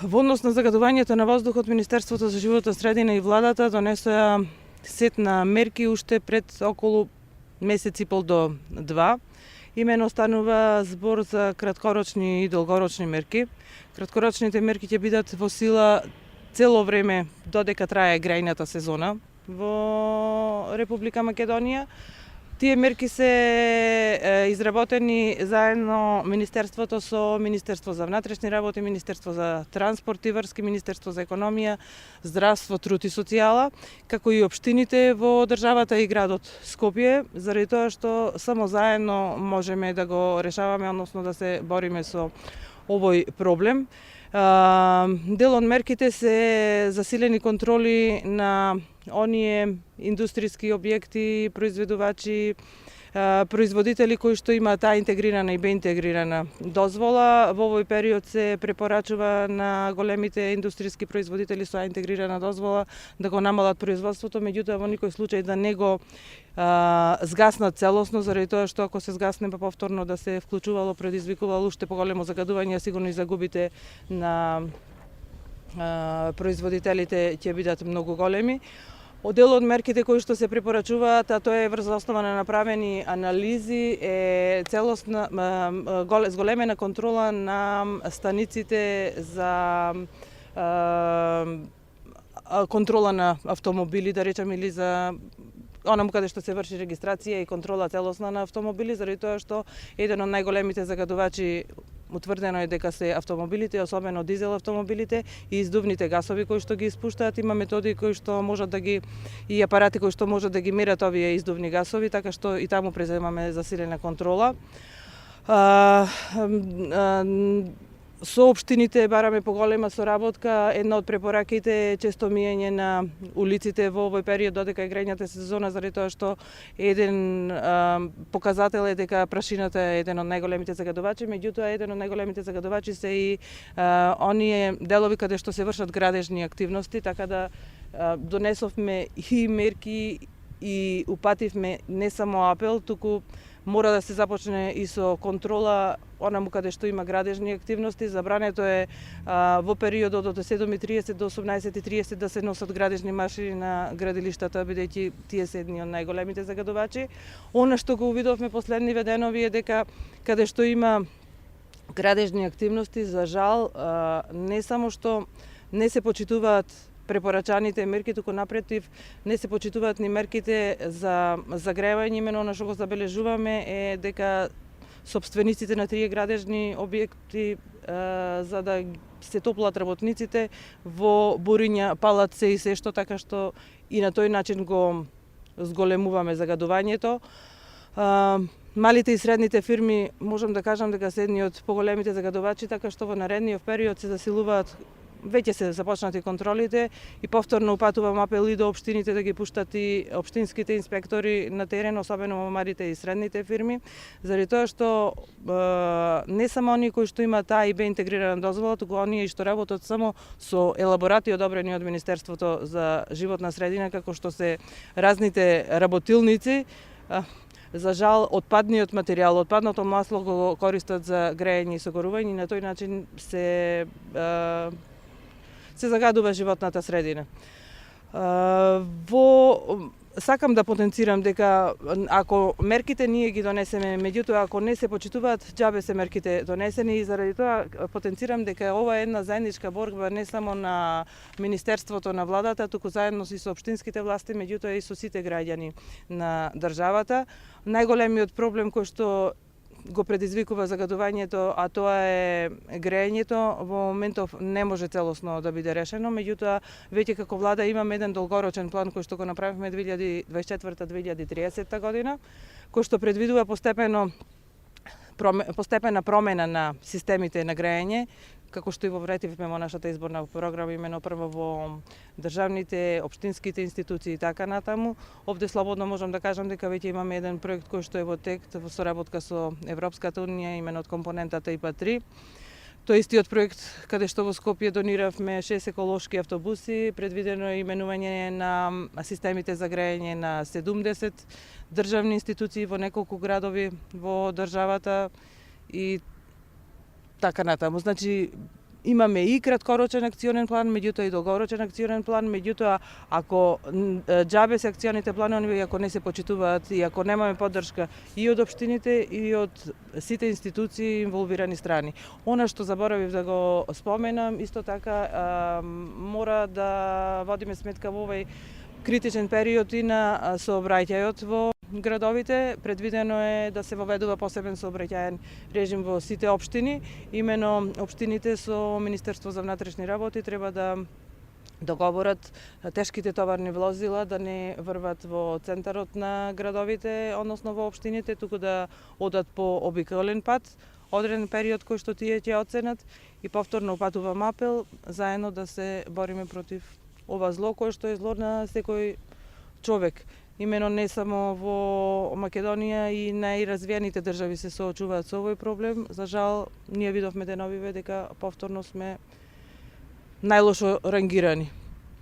Во однос на загадувањето на воздухот, Министерството за животна средина и владата донесоа сет на мерки уште пред околу месец и пол до два. Имено станува збор за краткорочни и долгорочни мерки. Краткорочните мерки ќе бидат во сила цело време додека трае грејната сезона во Република Македонија. Тие мерки се изработени заедно Министерството со Министерство за внатрешни работи, Министерство за транспорт и врски, Министерство за економија, здравство, труд и социјала, како и општините во државата и градот Скопје, заради тоа што само заедно можеме да го решаваме, односно да се бориме со овој проблем. Дел од мерките се засилени контроли на оние индустријски објекти, произведувачи, производители кои што имаат таа интегрирана и беинтегрирана дозвола. Во овој период се препорачува на големите индустријски производители со интегрирана дозвола да го намалат производството, меѓутоа во никој случај да не го згаснат целосно, заради тоа што ако се згасне па повторно да се вклучувало, предизвикувало уште поголемо загадување, сигурно и загубите на производителите ќе бидат многу големи. Дел од мерките кои што се препорачуваат, а тоа е врз основа на направени анализи, е целосна зголемена контрола на станиците за контрола на автомобили, да речеме, или за онаму каде што се врши регистрација и контрола целосна на автомобили, заради тоа што еден од најголемите загадувачи утврдено е дека се автомобилите, особено дизел автомобилите и издувните гасови кои што ги испуштаат. Има методи кои што можат да ги и апарати кои што можат да ги мерат овие издувни гасови, така што и таму преземаме засилена контрола. Со општините бараме поголема соработка. Една од препораките е често миење на улиците во овој период додека е грејната сезона, заради тоа што еден показател е дека прашината е еден од најголемите загадувачи, меѓутоа еден од најголемите загадувачи се и оние делови каде што се вршат градежни активности, така да донесовме и мерки и упативме не само апел, туку мора да се започне и со контрола онаму каде што има градежни активности. Забрането е во периодот од 7:30 до 18:30 да се носат градежни машини на градилиштата, бидејќи тие се едни од најголемите загадувачи. Она што го увидовме последниве денови е дека каде што има градежни активности, за жал, не само што не се почитуваат препорачаните мерки, туку напротив не се почитуваат ни мерките за загревање. Имено она што го забележуваме е дека сопствениците на тие градежни објекти за да се топлат работниците во буриња палат се и се што, така што и на тој начин го зголемуваме загадувањето. Малите и средните фирми можам да кажам дека се едни од поголемите загадувачи, така што во наредниот период се засилуваат. Веќе се започнати контролите и повторно упатувам апел и до општините да ги пуштат и општинските инспектори на терен, особено во малите и средните фирми, заради тоа што не само оние кои што имаат А и Б интегрирана дозвола, туку оние што работат само со елаборати одобрени од Министерството за животна средина, како што се разните работилници. За жал, отпадниот материјал, отпадното масло го користат за грејење и согорување и на тој начин се загадува животната средина. Сакам да потенцирам дека ако мерките ние ги донесеме, меѓутоа ако не се почитуваат, џабе се мерките донесени, и заради тоа потенцирам дека ова е една заедничка борба не само на Министерството на владата, туку заедно и со општинските власти, меѓутоа и со сите граѓани на државата. Најголемиот проблем кој што го предизвикува загадувањето, а тоа е грејењето, во моментов не може целосно да биде решено, меѓутоа веќе како влада имаме еден долгорочен план кој што го направивме 2024-2030 година, кој што предвидува постепена промена на системите на грејење, како што и во вретивме во нашата изборна програма, имено прво во државните, општинските институции и така натаму. Овде слободно можам да кажам дека веќе имаме еден проект кој што е во тек, во соработка со Европската унија, имено од компонентата ИПА-3. Тој истиот проект каде што во Скопје дониравме 6 еколошки автобуси, предвидено е именување на системите за грејење на 70 државни институции во неколку градови во државата и така натаму. Значи, Имаме и краткорочен акционен план, меѓутоа и долгорочен акционен план, меѓутоа ако џабе се акционите планови, ако не се почитуваат и ако немаме поддршка и од општините и од сите институции инволвирани страни. Она што заборавив да го споменам, исто така мора да водиме сметка во овој критичен период и на сообраќајот во градовите. Предвидено е да се воведува посебен сообраќајен режим во сите општини. Имено општините со Министерство за внатрешни работи треба да договорат тешките товарни возила да не врват во центарот на градовите, односно во општините, туку да одат по обиколен пат, одреден период кој што тие ќе оценат, и повторно упатувам апел заедно да се бориме против ова зло кое што е зло на секој човек. Имено не само во Македонија и најразвиените држави се соочуваат со овој проблем. За жал, ние видовме деновиве дека повторно сме најлошо рангирани.